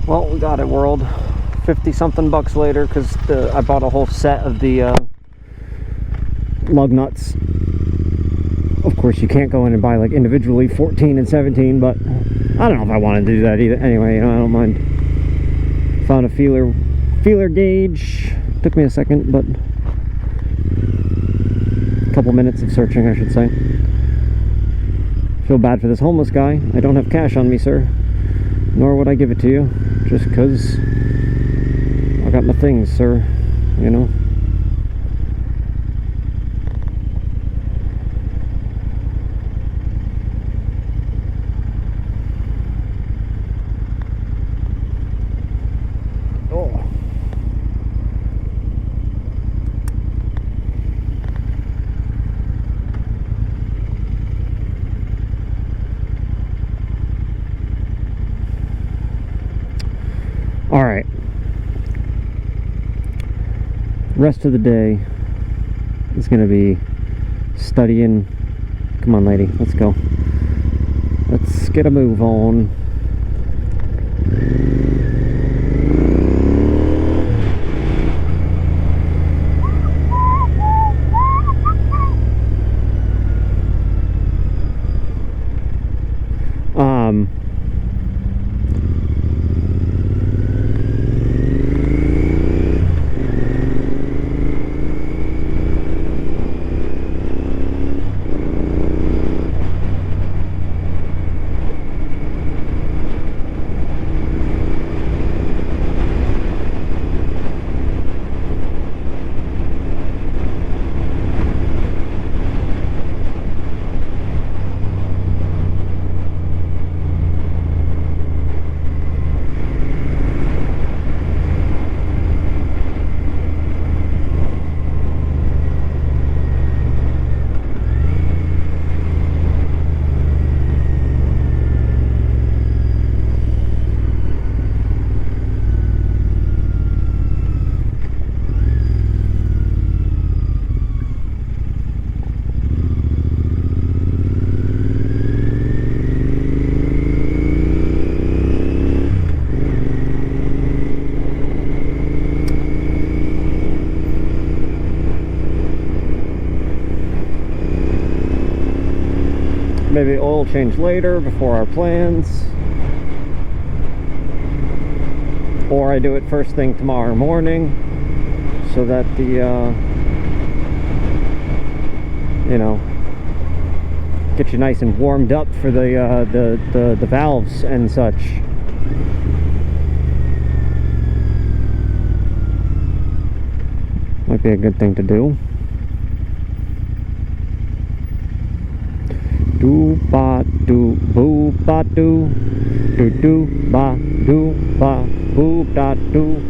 Well, we got it, world. 50 something bucks later, because I bought a whole set of the lug nuts. Of course, you can't go in and buy like individually 14 and 17, but I don't know if I want to do that either. Anyway, you know, I don't mind. Found a feeler gauge. Took me a second, but a couple minutes of searching, I should say. Feel bad for this homeless guy. I don't have cash on me, sir. Nor would I give it to you, just because I got my things, sir, you know. Oh. All right. Rest of the day is going to be studying. Come on, lady, let's go. Let's get a move on. Maybe oil change later before our plans, or I do it first thing tomorrow morning so that the you know, get you nice and warmed up for the valves and such. Might be a good thing to do. Do ba do boo ba do do ba do ba boo da do.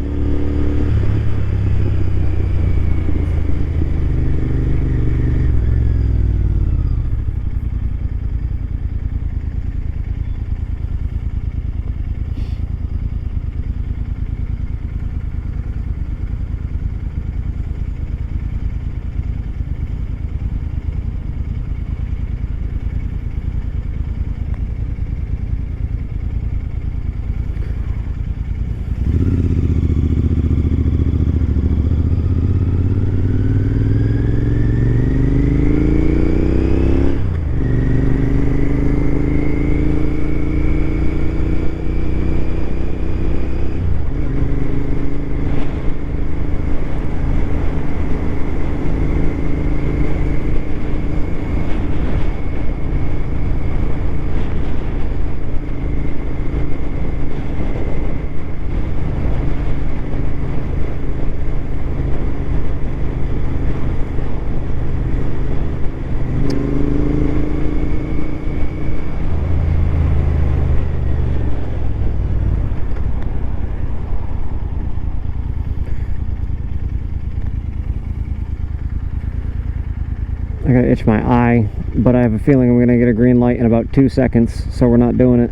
I gotta itch my eye, but I have a feeling I'm gonna get a green light in about 2 seconds, so we're not doing it.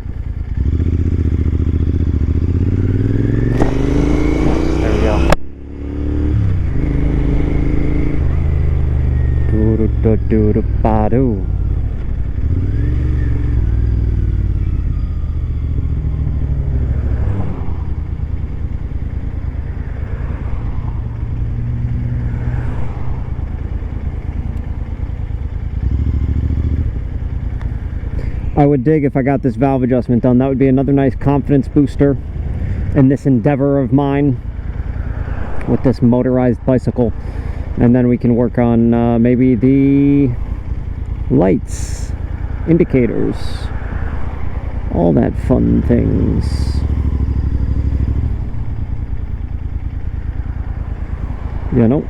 There we go. Do-do-do-do-do-ba-do. I would dig if I got this valve adjustment done. That would be another nice confidence booster in this endeavor of mine with this motorized bicycle. And then we can work on maybe the lights, indicators, all that fun things. You know.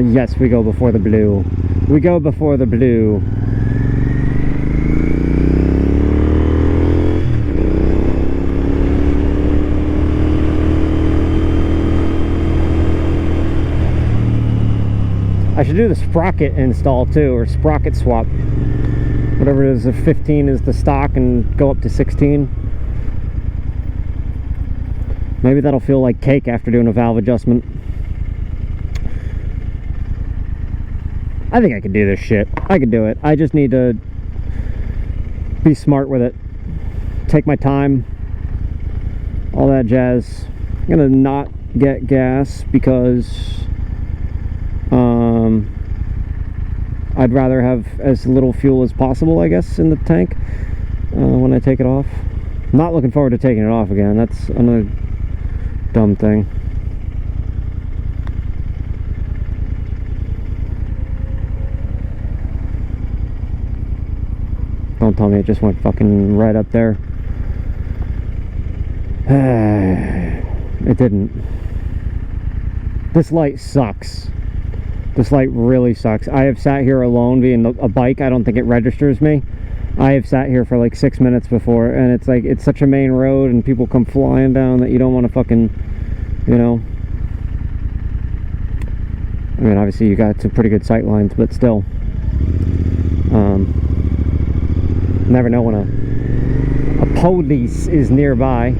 Yes, we go before the blue. We go before the blue. I should do the sprocket install too, or sprocket swap. Whatever it is, if 15 is the stock and go up to 16. Maybe that'll feel like cake after doing a valve adjustment. I think I can do this shit. I can do it. I just need to be smart with it. Take my time. All that jazz. I'm gonna not get gas because I'd rather have as little fuel as possible, I guess, in the tank when I take it off. I'm not looking forward to taking it off again. That's another dumb thing. Don't tell me it just went fucking right up there. It didn't. This light sucks. This light really sucks. I have sat here alone being a bike. I don't think it registers me. I have sat here for like 6 minutes before, and it's like, it's such a main road and people come flying down that you don't want to fucking, you know. I mean, obviously you got some pretty good sight lines, but still. Never know when a police is nearby.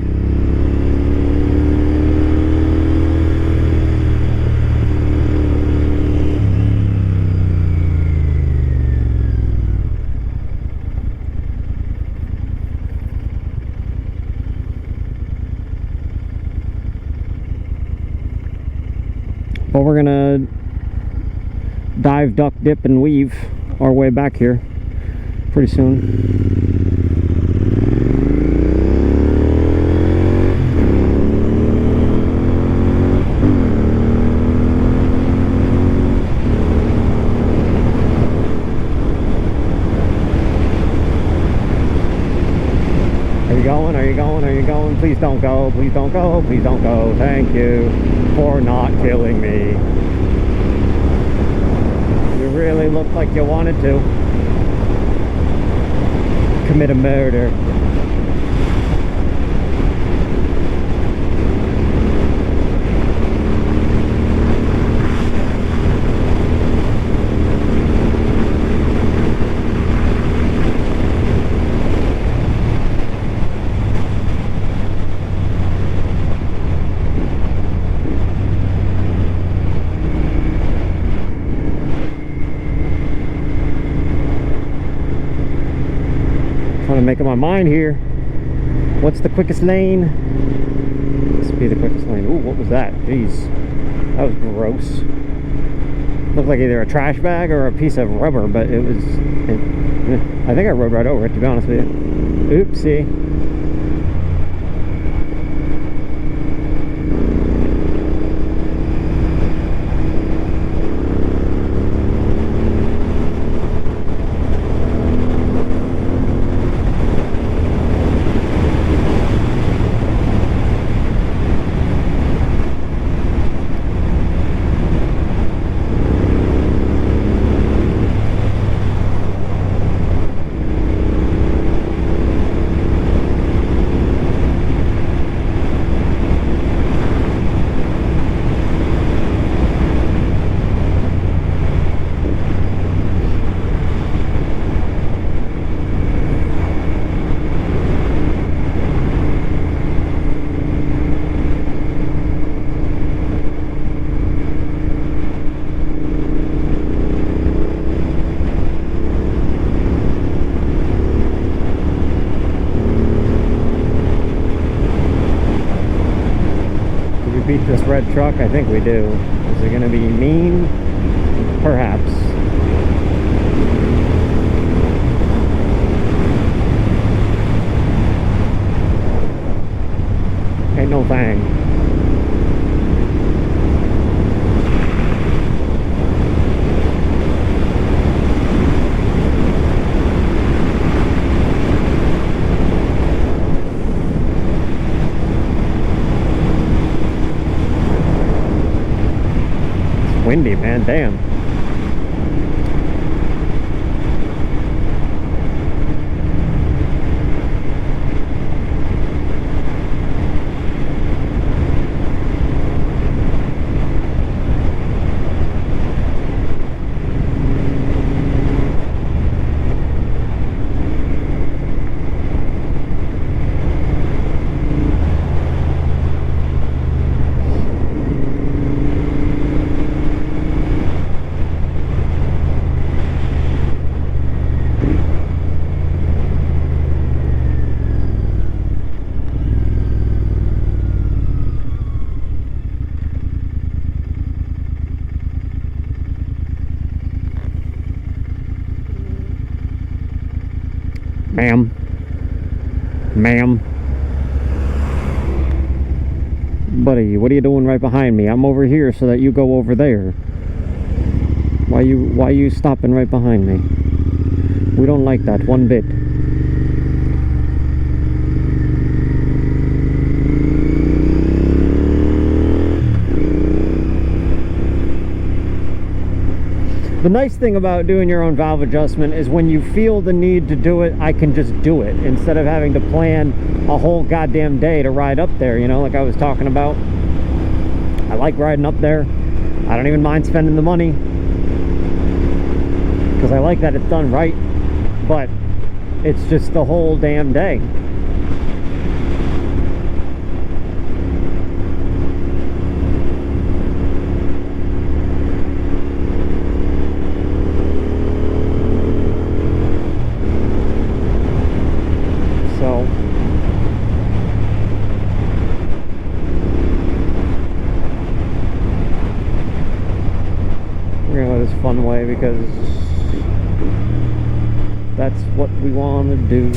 But we're gonna dive, duck, dip, and weave our way back here pretty soon. Are you going? Are you going? Are you going? Please don't go. Please don't go. Please don't go. Thank you for not killing me. You really looked like you wanted to commit a murder. Trying to make up my mind here. What's the quickest lane? This would be the quickest lane. Ooh, what was that? Jeez, that was gross. Looked like either a trash bag or a piece of rubber, but it was. I think I rode right over it, to be honest with you. Oopsie. beat this red truck? I think we do. Is it going to be mean? Perhaps. Ain't no thing. It's windy, man. Damn. Ma'am. Ma'am. Buddy, what are you doing right behind me? I'm over here so that you go over there. Why you stopping right behind me? We don't like that one bit. The nice thing about doing your own valve adjustment is when you feel the need to do it, I can just do it instead of having to plan a whole goddamn day to ride up there, you know, like I was talking about. I like riding up there. I don't even mind spending the money because I like that it's done right, but it's just the whole damn day. Fun way because that's what we want to do.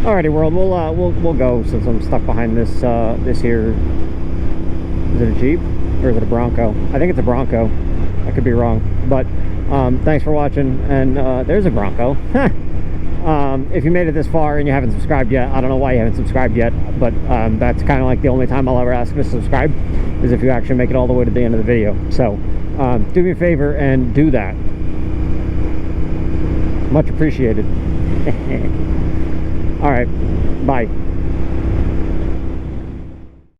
Alrighty, world, we'll go since I'm stuck behind this this here. Is it a Jeep or is it a Bronco? I think it's a Bronco. I could be wrong, but thanks for watching. And there's a Bronco. If you made it this far and you haven't subscribed yet, I don't know why you haven't subscribed yet, but that's kind of like the only time I'll ever ask you to subscribe is if you actually make it all the way to the end of the video. So do me a favor and do that. Much appreciated. All right, bye.